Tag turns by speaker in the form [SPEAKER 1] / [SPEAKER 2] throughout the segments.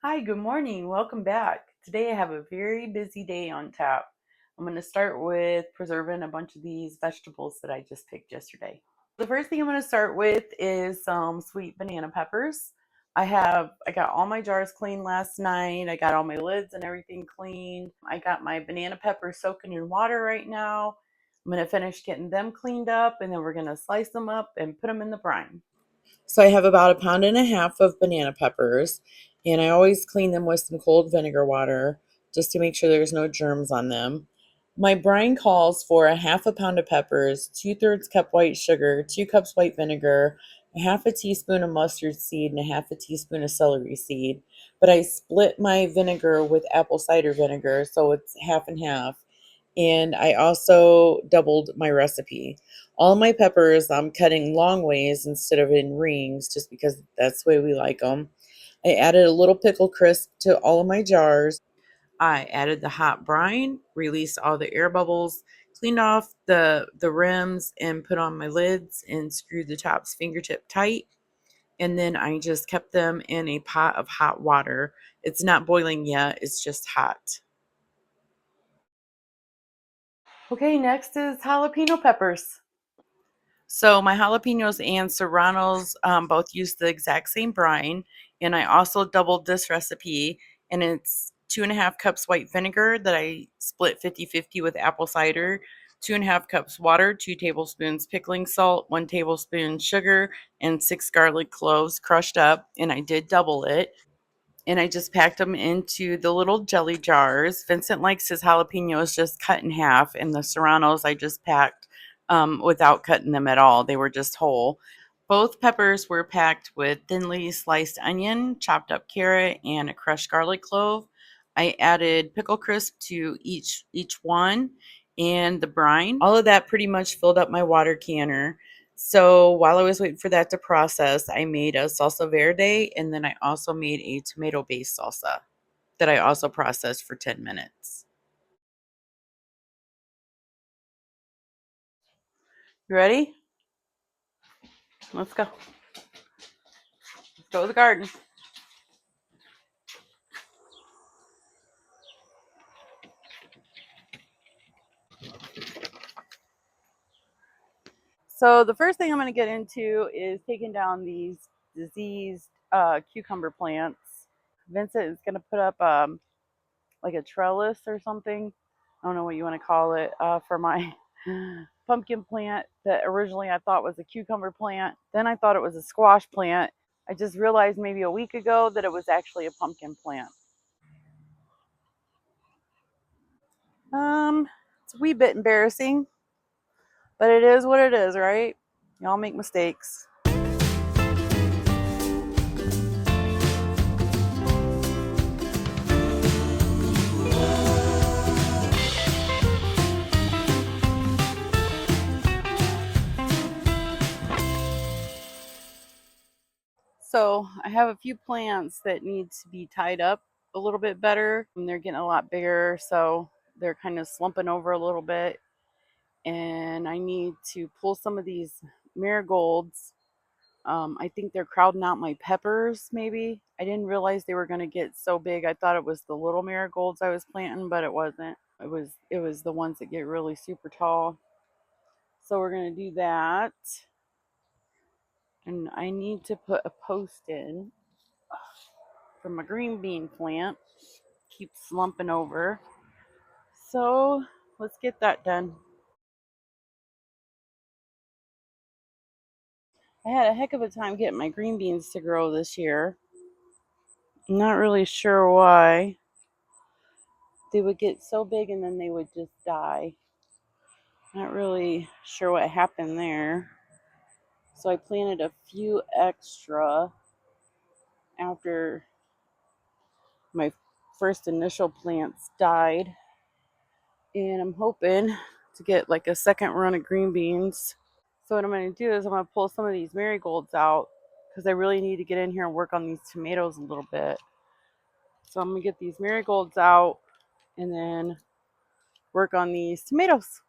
[SPEAKER 1] Hi, good morning. Welcome back. Today I have a very busy day on tap. I'm going to start with preserving a bunch of these vegetables that I just picked yesterday. The first thing I'm going to start with is some sweet banana peppers. I got all my jars cleaned last night. I got all my lids and everything cleaned. I got my banana peppers soaking in water right now. I'm going to finish getting them cleaned up and then we're going to slice them up and put them in the brine. So I have about a pound and a half of banana peppers, and I always clean them with some cold vinegar water just to make sure there's no germs on them. My brine calls for a half a pound of peppers, 2/3 cup white sugar, 2 cups white vinegar, a half a teaspoon of mustard seed, and a half a teaspoon of celery seed. But I split my vinegar with apple cider vinegar, so it's half and half, and I also doubled my recipe. All my peppers I'm cutting long ways instead of in rings just because that's the way we like them. I added a little pickle crisp to all of my jars. I added the hot brine, released all the air bubbles, cleaned off the rims and put on my lids and screwed the tops fingertip tight. And then I just kept them in a pot of hot water. It's not boiling yet, it's just hot. Okay, next is jalapeno peppers. So my jalapenos and serranos both use the exact same brine, and I also doubled this recipe, and it's 2.5 cups white vinegar that I split 50-50 with apple cider, 2.5 cups water, 2 tablespoons pickling salt, 1 tablespoon sugar, and 6 garlic cloves crushed up, and I did double it and I just packed them into the little jelly jars. Vincent likes his jalapenos just cut in half, and the serranos I just packed without cutting them at all. They were just whole. Both peppers were packed with thinly sliced onion, chopped up carrot, and a crushed garlic clove. I added pickle crisp to each one and the brine. All of that pretty much filled up my water canner. So while I was waiting for that to process, I made a salsa verde and then I also made a tomato based salsa that I also processed for 10 minutes. You ready? Let's go. Let's go to the garden. So the first thing I'm going to get into is taking down these diseased cucumber plants. Vincent is going to put up like a trellis or something. I don't know what you want to call it for my pumpkin plant that originally I thought was a cucumber plant. Then I thought it was a squash plant. I just realized maybe a week ago that it was actually a pumpkin plant. Um, it's a wee bit embarrassing, but it is what it is, right? Y'all make mistakes. So I have a few plants that need to be tied up a little bit better. They're getting a lot bigger, so they're kind of slumping over a little bit. And I need to pull some of these marigolds. I think they're crowding out my peppers, maybe. I didn't realize they were going to get so big. I thought it was the little marigolds I was planting, but it wasn't. It was the ones that get really super tall. So we're going to do that. And I need to put a post in for my green bean plant. Keeps slumping over. So let's get that done. I had a heck of a time getting my green beans to grow this year. I'm not really sure why. They would get so big and then they would just die. Not really sure what happened there. So I planted a few extra after my first initial plants died. And I'm hoping to get like a second run of green beans. So what I'm going to do is I'm going to pull some of these marigolds out because I really need to get in here and work on these tomatoes a little bit. So I'm going to get these marigolds out and then work on these tomatoes.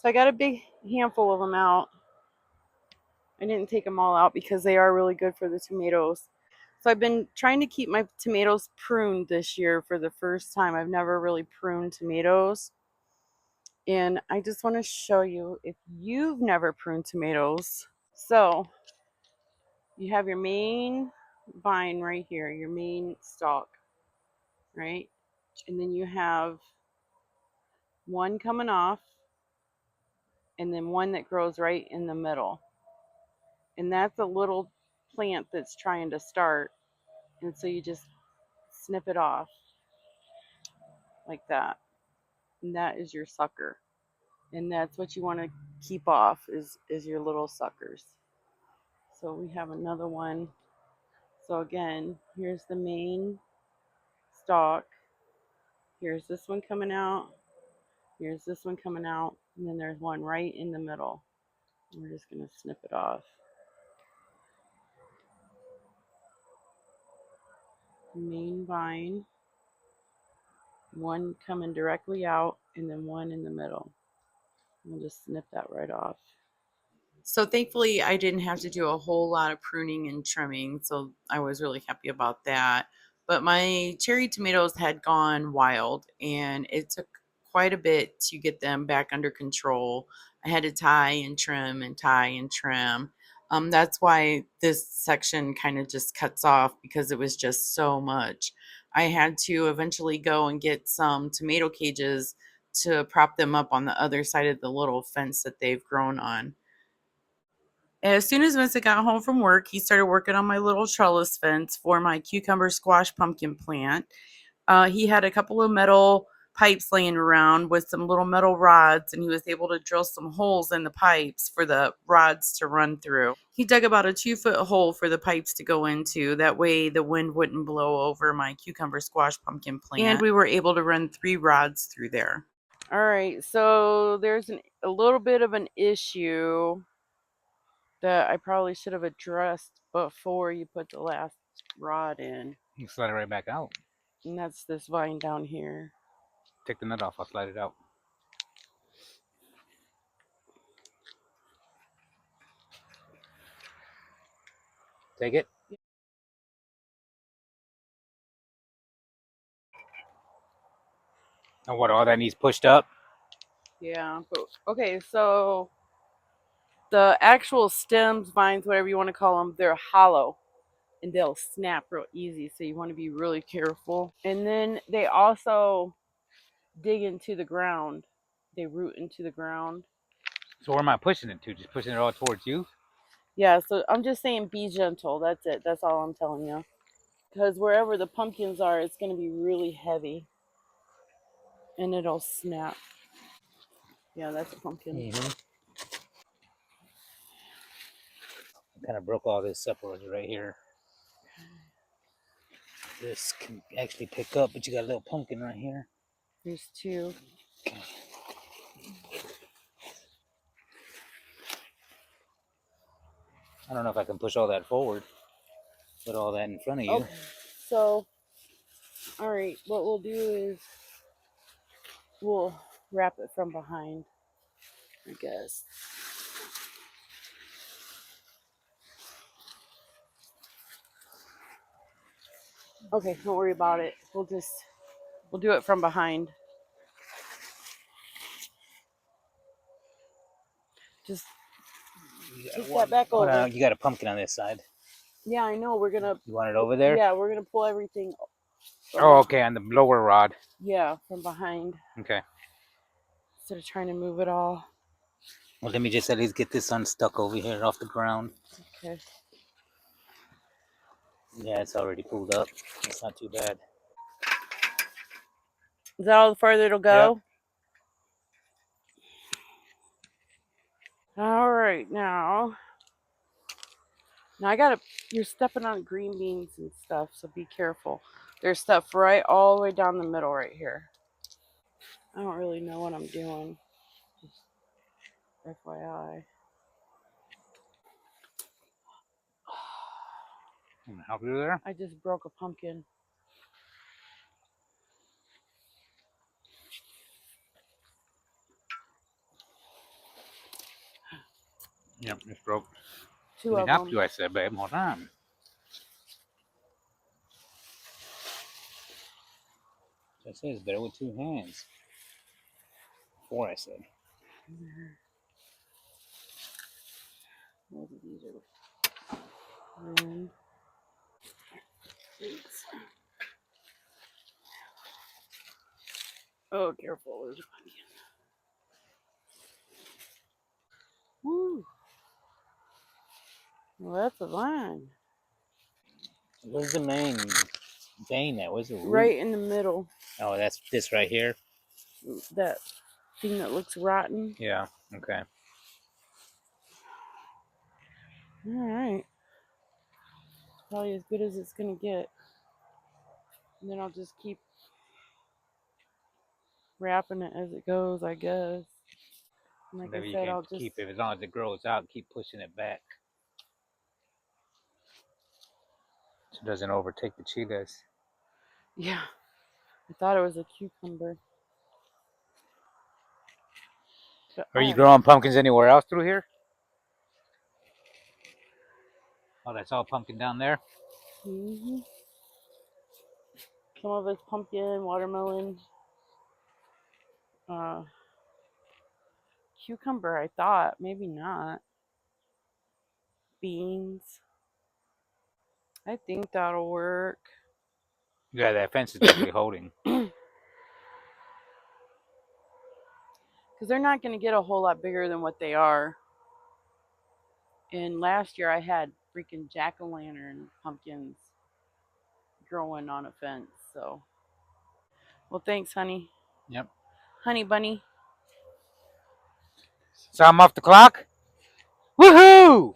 [SPEAKER 1] So I got a big handful of them out. I didn't take them all out because they are really good for the tomatoes. So I've been trying to keep my tomatoes pruned this year for the first time. I've never really pruned tomatoes. And I just want to show you if you've never pruned tomatoes. So you have your main vine right here, your main stalk, right? And then you have one coming off and then one that grows right in the middle. And that's a little plant that's trying to start. And so you just snip it off like that. And that is your sucker. And that's what you want to keep off is your little suckers. So we have another one. So again, here's the main stalk. Here's this one coming out. Here's this one coming out. And then there's one right in the middle. And we're just going to snip it off. Main vine. One coming directly out and then one in the middle. We'll just snip that right off. So thankfully I didn't have to do a whole lot of pruning and trimming, so I was really happy about that. But my cherry tomatoes had gone wild and it took quite a bit to get them back under control. I had to tie and trim and tie and trim. That's why this section kind of just cuts off because it was just so much. I had to eventually go and get some tomato cages to prop them up on the other side of the little fence that they've grown on. As soon as Vincent got home from work, he started working on my little trellis fence for my cucumber squash pumpkin plant. He had a couple of metal pipes laying around with some little metal rods, and he was able to drill some holes in the pipes for the rods to run through. He dug about a 2-foot hole for the pipes to go into. That way the wind wouldn't blow over my cucumber squash pumpkin plant. And we were able to run 3 rods through there. All right, so there's a little bit of an issue that I probably should have addressed before you put the last rod in.
[SPEAKER 2] You slide it right back out.
[SPEAKER 1] And that's this vine down here.
[SPEAKER 2] Take the nut off, I'll slide it out. Take it. And what, all that needs pushed up?
[SPEAKER 1] Yeah, but okay, so the actual stems, vines, whatever you want to call them, they're hollow and they'll snap real easy. So you want to be really careful. And then they also dig into the ground. They root into the ground.
[SPEAKER 2] So where am I pushing it to? Just pushing it all towards you?
[SPEAKER 1] Yeah, so I'm just saying be gentle. That's it. That's all I'm telling you. Because wherever the pumpkins are, it's going to be really heavy. And it'll snap. Yeah, that's a pumpkin.
[SPEAKER 2] Mm-hmm. I kind of broke all this separated right here. This can actually pick up, but you got a little pumpkin right here.
[SPEAKER 1] There's 2.
[SPEAKER 2] Okay. I don't know if I can push all that forward. Put all that in front of you.
[SPEAKER 1] Okay. So, all right, what we'll do is we'll wrap it from behind, I guess. Okay, don't worry about it. We'll do it from behind. Just take that back over.
[SPEAKER 2] No, you got a pumpkin on this side.
[SPEAKER 1] Yeah, I know. We're gonna.
[SPEAKER 2] You want it over there?
[SPEAKER 1] Yeah, we're gonna pull everything.
[SPEAKER 2] Oh, okay, on the lower rod.
[SPEAKER 1] Yeah, from behind.
[SPEAKER 2] Okay.
[SPEAKER 1] Instead of trying to move it all.
[SPEAKER 2] Well, let me just at least get this unstuck over here off the ground.
[SPEAKER 1] Okay.
[SPEAKER 2] Yeah, it's already pulled up. It's not too bad.
[SPEAKER 1] Is that all the farther it'll go? Yep. All right, now you're stepping on green beans and stuff, so be careful. There's stuff right all the way down the middle right here. I don't really know what I'm doing. Just FYI.
[SPEAKER 2] Can I help you there?
[SPEAKER 1] I just broke a pumpkin.
[SPEAKER 2] Yep, just broke.
[SPEAKER 1] Two
[SPEAKER 2] Let me
[SPEAKER 1] of
[SPEAKER 2] help
[SPEAKER 1] them.
[SPEAKER 2] you, I said, babe. Hold on. I said it's better with two hands. Four, I said.
[SPEAKER 1] Both of these are ruined. Thanks. Oh, careful. There's a pumpkin. Woo. Well, that's a vine.
[SPEAKER 2] Where's the main vein at? Where's the root?
[SPEAKER 1] Right in the middle.
[SPEAKER 2] Oh, that's this right here?
[SPEAKER 1] That thing that looks rotten.
[SPEAKER 2] Yeah, okay.
[SPEAKER 1] All right. Probably as good as it's going to get. And then I'll just keep wrapping it as it goes, I guess. And like I
[SPEAKER 2] Maybe you
[SPEAKER 1] said,
[SPEAKER 2] can
[SPEAKER 1] I'll just...
[SPEAKER 2] keep it, as long as it grows out, keep pushing it back. So it doesn't overtake the chiles.
[SPEAKER 1] Yeah. I thought it was a cucumber. But
[SPEAKER 2] Are you growing pumpkins anywhere else through here? Oh, that's all pumpkin down there?
[SPEAKER 1] Mm-hmm. Some of it's pumpkin, watermelon, uh, cucumber, I thought. Maybe not. Beans. I think that'll work.
[SPEAKER 2] Yeah, that fence is definitely holding.
[SPEAKER 1] Because they're not going to get a whole lot bigger than what they are. And last year I had freaking jack-o'-lantern pumpkins growing on a fence. So, well, thanks, honey.
[SPEAKER 2] Yep.
[SPEAKER 1] Honey bunny.
[SPEAKER 2] So I'm off the clock? Woohoo!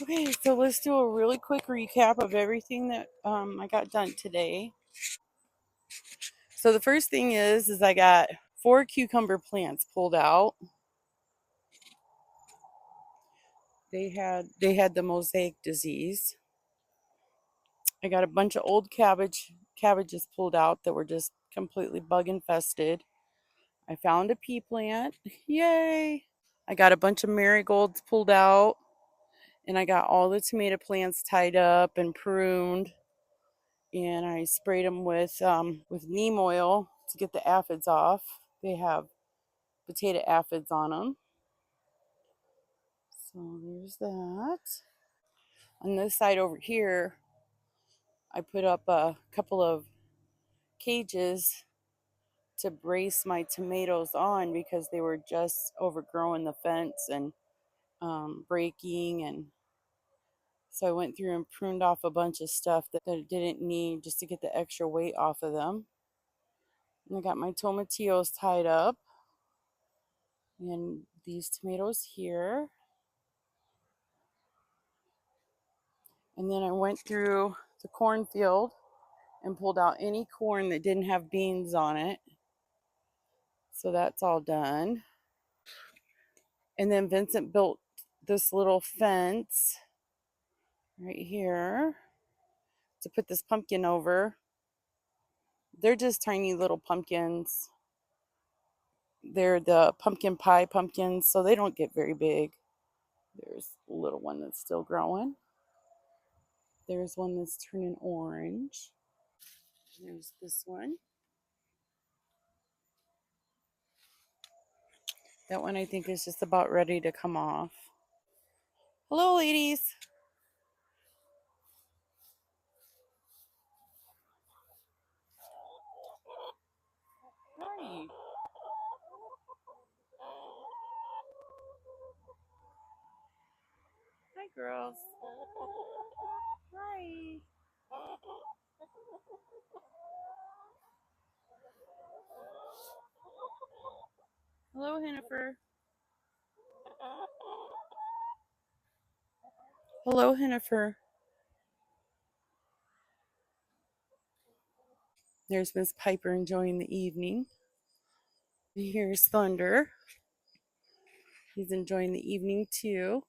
[SPEAKER 1] Okay, so let's do a really quick recap of everything that I got done today. So the first thing is I got 4 cucumber plants pulled out. They had the mosaic disease. I got a bunch of old cabbages pulled out that were just completely bug infested. I found a pea plant. Yay! I got a bunch of marigolds pulled out, and I got all the tomato plants tied up and pruned, and I sprayed them with neem oil to get the aphids off. They have potato aphids on them. So there's that. On this side over here, I put up a couple of cages to brace my tomatoes on because they were just overgrowing the fence and breaking. And so I went through and pruned off a bunch of stuff that I didn't need just to get the extra weight off of them. And I got my tomatillos tied up. And these tomatoes here. And then I went through the cornfield and pulled out any corn that didn't have beans on it. So that's all done. And then Vincent built this little fence right here to put this pumpkin over. They're just tiny little pumpkins. They're the pumpkin pie pumpkins, so they don't get very big. There's a little one that's still growing. There's one that's turning orange. There's this one. That one I think is just about ready to come off. Hello, ladies. Hi. Hi, girls. Hi. Hello, Hennifer. Hello, Hennifer. There's Miss Piper enjoying the evening. Here's Thunder. He's enjoying the evening too.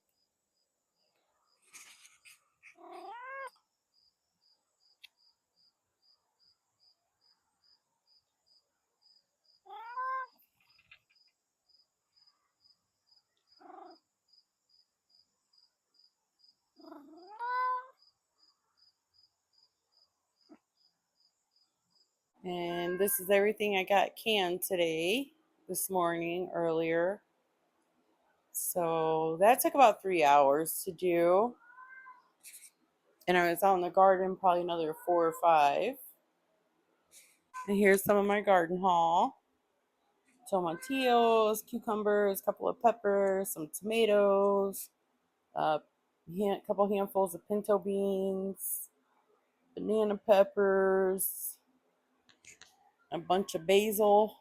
[SPEAKER 1] And this is everything I got canned today, this morning, earlier. So that took about 3 hours to do. And I was out in the garden probably another 4 or 5. And here's some of my garden haul. Tomatillos, cucumbers, a couple of peppers, some tomatoes, a couple handfuls of pinto beans, banana peppers, a bunch of basil,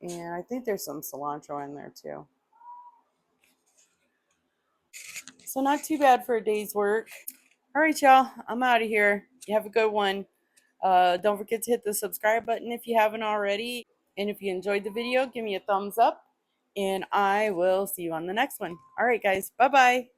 [SPEAKER 1] and I think there's some cilantro in there too. So not too bad for a day's work. All right, y'all, I'm out of here. You have a good one. Don't forget to hit the subscribe button if you haven't already. And if you enjoyed the video, give me a thumbs up. And I will see you on the next one. All right, guys. Bye-bye.